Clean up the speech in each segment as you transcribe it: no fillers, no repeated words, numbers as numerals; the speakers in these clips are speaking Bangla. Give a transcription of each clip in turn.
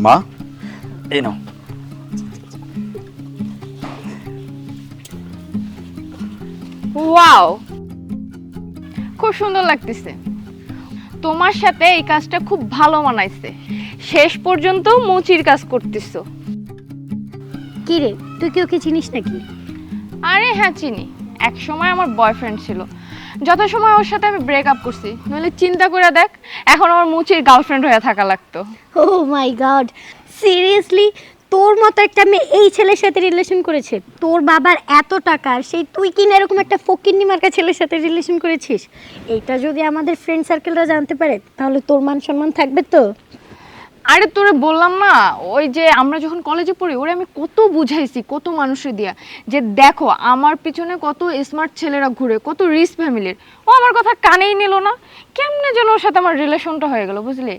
মা, এই নাও। ওয়াও, খুব সুন্দর লাগতেছে। তোমার সাথে এই কাজটা খুব ভালো মানাইছে। শেষ পর্যন্ত মুচির কাজ করতেছো। কি রে, তুই কি ওকে চিনিস নাকি? আরে হ্যাঁ চিনি, এক সময় আমার বয়ফ্রেন্ড ছিল। যত সময় ওর সাথে আমি ব্রেকআপ করছি, নইলে চিন্তা করে দেখ এখন আমার মুচির গার্লফ্রেন্ড হয়ে থাকা লাগতো। ও মাই গড, সিরিয়াসলি তোর মতো একটা মেয়ে এই ছেলের সাথে রিলেশন করেছে? তোর বাবার এত টাকা, সেই তুই কিনা এরকম একটা ফকিন্নি মার্কা ছেলের সাথে রিলেশন করেছিস? এটা যদি আমাদের ফ্রেন্ড সার্কেলরা জানতে পারে তাহলে তোর মান সম্মান থাকবে তো? আরে তোরে বললাম না, ওই যে আমরা যখন কলেজে পড়ি ওরে আমি কত বুঝাইছি, কত মানুষের দিয়া, যে দেখো আমার পিছনে কত স্মার্ট ছেলেরা ঘুরে, কত রিচ ফ্যামিলির। ও আমার কথা কানেই নিল না। কেমনে যেন ওর সাথে আমার রিলেশনটা হয়ে গেল, বুঝলি?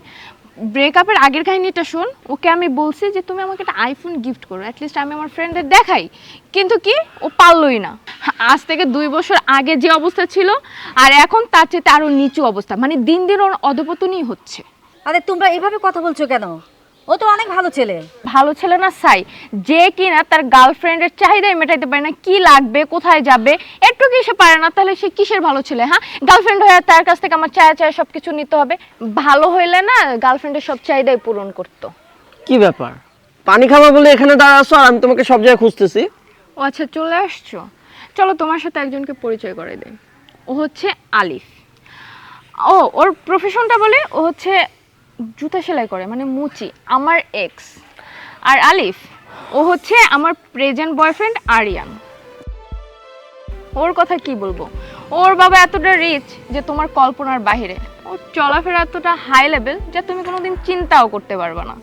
ব্রেকআপের আগের কাহিনীটা শোন। ওকে আমি বলছি যে তুমি আমাকে একটা আইফোন গিফট করো, অ্যাটলিস্ট আমি আমার ফ্রেন্ডদের দেখাই। কিন্তু কি, ও পারলই না। আজ থেকে 2 বছর আগে যে অবস্থা ছিল আর এখন তার চেয়ে আরো নিচু অবস্থা, মানে দিন দিন ওর অধপতনই হচ্ছে। আরে তোমরা এভাবে কথা বলছো কেন? ও তো অনেক ভালো ছেলে। ভালো ছেলে না সাই, যে কিনা তার গার্লফ্রেন্ডের চাহিদাই মেটাইতে পারে না, কি লাগবে কোথায় যাবে একটু কি সে পারে না, তাহলে সে কিসের ভালো ছেলে? হ্যাঁ, গার্লফ্রেন্ড হয়ে তার কাছ থেকে আমার চায় সব কিছু নিতে হবে? ভালো হইলে না গার্লফ্রেন্ডের সব চাহিদাই পূরণ করতো। কি ব্যাপার, পানি খাবা বলে এখানে দাঁড়া আছো আর আমি তোমাকে সব জায়গায় খুঁজতেছি? ও আচ্ছা, চলে আসছো। চলো তোমার সাথে একজনকে পরিচয় করে দেই। ও হচ্ছে আলিফ। ওর প্রফেশনটা বলে, ও হচ্ছে জুতা সেলাই করে, মানে মুচি, আমার এক্স। আর আলিফ, ও হচ্ছে আমার প্রেজেন্ট বয়ফ্রেন্ড আরিয়ান। ওর কথা কি বলবো, ওর বাবা এতটা রিচ যে তোমার কল্পনার বাইরে। ওর চলাফেরা এতটা হাই লেভেল যে তুমি কোনোদিন চিন্তাও করতে পারবে না।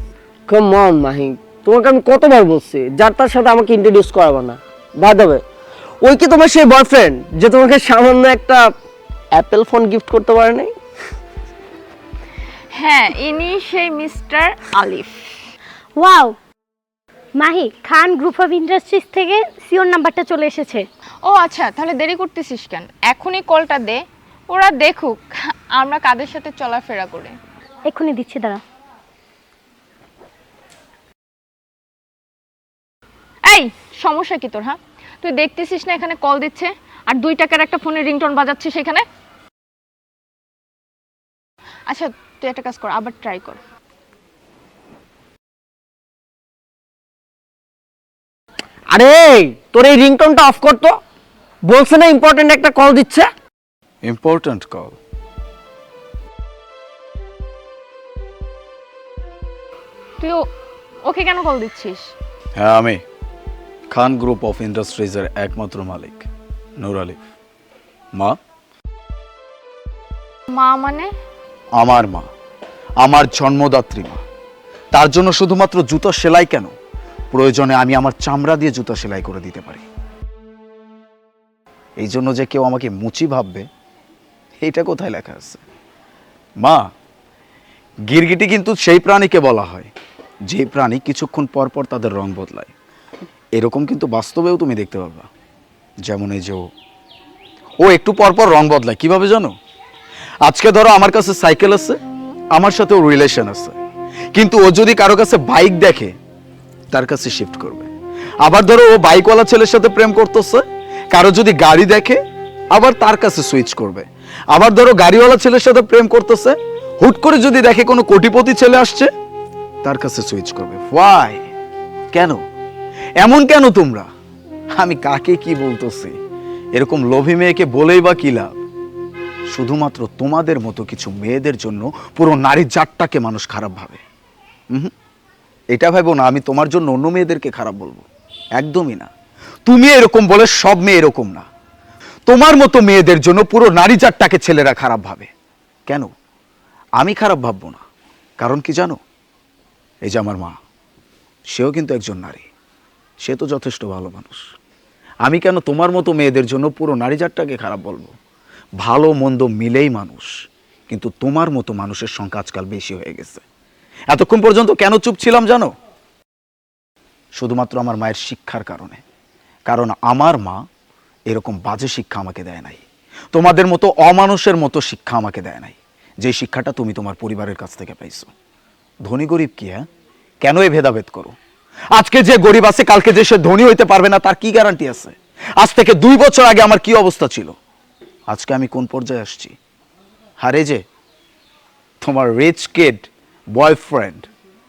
কাম অন মাহি, তোমাকে আমি কতবার বলছি যার তার সাথে আমাকে ইন্ট্রোডিউস করাবো না। বাই দ্য ওয়ে, ওই কি তোমার সেই বয়ফ্রেন্ড যে তোমাকে সামান্য একটা অ্যাপেল ফোন গিফট করতে পারে নাই? হ্যাঁ, ইনি সেই mister Alif. Wow Mahi, Khan group of industries থেকে সিওর নাম্বারটা চলে এসেছে। ও আচ্ছা, তাহলে দেরি করতেছিস কেন? এখনই কলটা দে, ওরা দেখুক আমরা কাদের সাথে চলাফেরা করে। এক্ষুনি দিচ্ছি, দাঁড়া। এই সমস্যা কি তোর? হ্যাঁ, তুই দেখতেছিস না এখানে কল দিচ্ছে আর 2 টাকার একটা ফোনের রিংটোন বাজাচ্ছে সেখানে? আচ্ছা তুই একটা কাজ কর, আবার ট্রাই কর। আরে তোর এই রিংটোনটা অফ কর তো, বলছে না ইম্পর্টেন্ট একটা কল দিচ্ছে। Important call? তুই ওকে কেন কল দিচ্ছিস? হ্যাঁ, আমি খান গ্রুপ অফ ইন্ডাস্ট্রিজের একমাত্র মালিক নূর আলিফ। মা? মা মানে? আমার মা, আমার জন্মদাত্রী মা। তার জন্য শুধুমাত্র জুতো সেলাই কেন, প্রয়োজনে আমি আমার চামড়া দিয়ে জুতো সেলাই করে দিতে পারি। এই জন্য যে কেউ আমাকে মুচি ভাববে, এইটা কোথায় লেখা আছে? মা, গিরগিটি কিন্তু সেই প্রাণীকে বলা হয় যে প্রাণী কিছুক্ষণ পর পর তাদের রং বদলায়। এরকম কিন্তু বাস্তবেও তুমি দেখতে পাবা। যেমন এই যে ও একটু পর পর রং বদলায়। কিভাবে জানো? আজকে ধরো আমার কাছে সাইকেল আছে, আমার সাথে ওর রিলেশন আছে, কিন্তু ও যদি কারো কাছে বাইক দেখে তার কাছে শিফট করবে। আবার ধরো ও বাইকওয়ালা ছেলের সাথে প্রেম করতেছে, কারো যদি গাড়ি দেখে আবার তার কাছে সুইচ করবে। আবার ধরো গাড়িওয়ালা ছেলের সাথে প্রেম করতেছে, হুট করে যদি দেখে কোনো কোটিপতি ছেলে আসছে তার কাছে সুইচ করবে। ওয়াই? কেন? এমন কেন তোমরা? আমি কাকে কি বলতেছি? এরকম লোভী মেয়েকে বলেই বা কি লাভ? শুধুমাত্র তোমাদের মতো কিছু মেয়েদের জন্য পুরো নারী জাতটাকে মানুষ খারাপ ভাবে। এটা ভাবো না আমি তোমার জন্য অন্য মেয়েদেরকে খারাপ বলবো, একদমই না। তুমি এরকম বলে সব মেয়ে এরকম না। তোমার মতো মেয়েদের জন্য পুরো নারী জাতটাকে ছেলেরা খারাপ ভাবে। কেন? আমি খারাপ ভাববো না, কারণ কি জানো? এই যে আমার মা, সেও কিন্তু একজন নারী, সে তো যথেষ্ট ভালো মানুষ। আমি কেন তোমার মতো মেয়েদের জন্য পুরো নারী জাতটাকে খারাপ বলবো? ভালো মন্দ মিলেই মানুষ, কিন্তু তোমার মতো মানুষের সংখ্যা আজকাল বেশি হয়ে গেছে। এতক্ষণ পর্যন্ত কেন চুপ ছিলাম জানো? শুধুমাত্র আমার মায়ের শিক্ষার কারণে। কারণ আমার মা এরকম বাজে শিক্ষা আমাকে দেয় নাই, তোমাদের মতো অমানুষের মতো শিক্ষা আমাকে দেয় নাই, যে শিক্ষাটা তুমি তোমার পরিবারের কাছ থেকে পাইছো। ধনী গরিব কি, হ্যাঁ, কেন এই ভেদাভেদ করো? আজকে যে গরিব আছে কালকে যে সে ধনী হইতে পারবে না তার কি গ্যারান্টি আছে? আজ থেকে 2 বছর আগে আমার কি অবস্থা ছিল, আজকে আমি কোন পর্যায়ে আসছি। আর এই যে তোমার rich kid boyfriend,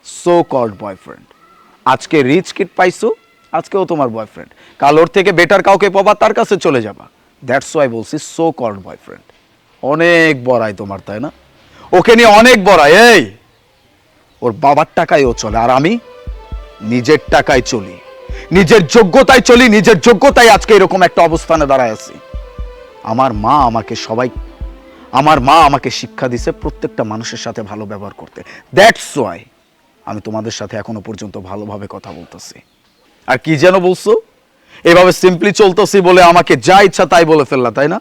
so called boyfriend, আজকে রিচ কিড পাইছো, আজকেও তোমার বয়ফ্রেন্ড, কাল ওর থেকে বেটার কাউকে পাবা তার কাছে চলে যাবা। দ্যাটস ওয়াই বলছি সো কল্ড বয়ফ্রেন্ড। অনেক বড়াই তোমার, তাই না? ওকে নিয়ে অনেক বড়াই। এই ওর বাবার টাকায় ও চলে, আর আমি নিজের টাকায় চলি, নিজের যোগ্যতায় চলি, নিজের যোগ্যতায় আজকে এরকম একটা অবস্থানে দাঁড়ায় আছি। আমার মা আমাকে শিক্ষা দিছে প্রত্যেকটা মানুষের সাথে ভালো ব্যবহার করতে। দ্যাটস ওয়াই আমি তোমাদের সাথে এখনো পর্যন্ত ভালোভাবে কথা বলতেছি। আর কি যেন বলছো, এভাবে সিম্পলি চলতেছি বলে আমাকে যা ইচ্ছা তাই বলে ফেললা, তাই না?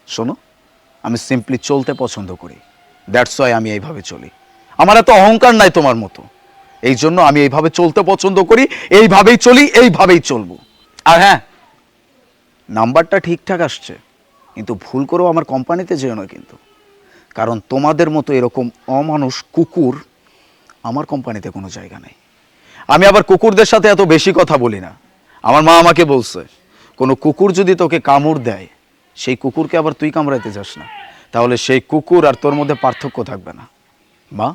শোনো, আমি সিম্পলি চলতে পছন্দ করি, দ্যাটস ওয়াই আমি এইভাবে চলি। আমার এত অহংকার নাই তোমার মতো, এই জন্য আমি এইভাবে চলতে পছন্দ করি, এইভাবেই চলি, এইভাবেই চলবো। আর হ্যাঁ, নাম্বারটা ঠিকঠাক আসছে, কিন্তু ভুল করেও আমার কোম্পানিতে যেও না কিন্তু, কারণ তোমাদের মতো এরকম অমানুষ কুকুর আমার কোম্পানিতে কোনো জায়গা নেই। আমি আবার কুকুরদের সাথে এত বেশি কথা বলি না। আমার মা আমাকে বলছে, কোনো কুকুর যদি তোকে কামড় দেয়, সেই কুকুরকে আবার তুই কামড়াইতে যাস না, তাহলে সেই কুকুর আর তোর মধ্যে পার্থক্য থাকবে না। মা,